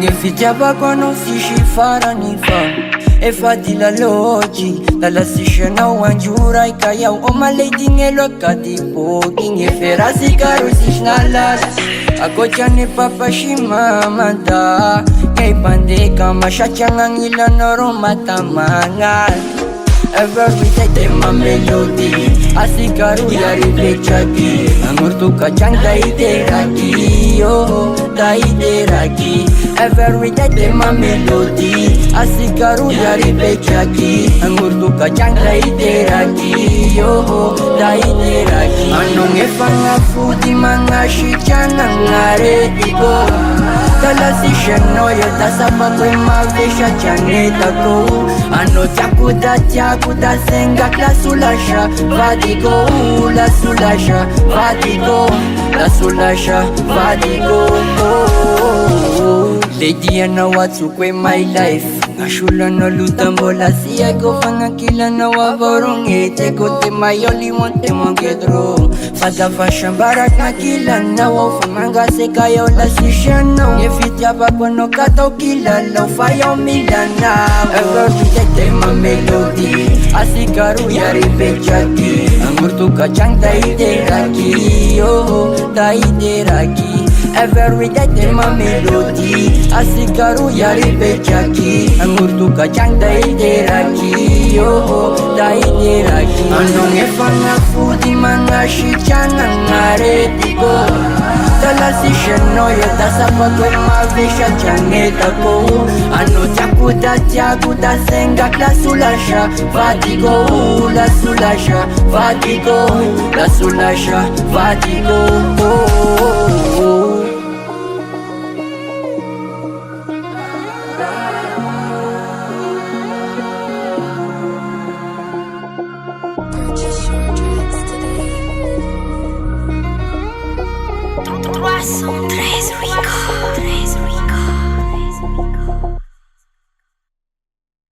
Ngefityaba kwano sishifarani fa efadila loji dalasishana wanjura ikaya oma lady ngelo katipoki ngeferasi karusishnala akochane papa shimamanta ngepandeka mashachangangila noro matamangal every day they my melody asikaru yari bechaki amurtu kachang dai deraki yo dai deraki every day they my melody asikaru yari bechaki amurtu kachang dai deraki yo dai deraki anong efanga fudi manga shichana ngare digo dalasishano yo dasapa kwe mavesha chaneta ko ano chakuda chakuda senga klasulasha vadigo la sulasha vadigo la sulasha vadigo lady ana what's kwe my life ashula no lutambola siya go fanga kila no wavorongete kote mayoli monte mongedro fada fashion barak na kila na wo fanga sekayo la sishano ngefitia bako no kato kila lo fayo milana every day my melody asikaru yari bechaki amurtu kachang dai deraki yo dai deraki every day my melody asikaru yari bechaki amurtu kachang dai deraki yo dai deraki anong efanga fudi manga shichana ngare digo dalasishano yo dasapa kwe mavesha chaneta ko ano chakuda senga klasulasha vadigo la sulasha vadigo la sulasha vadigo Purchase your tracks today. 313 Rico.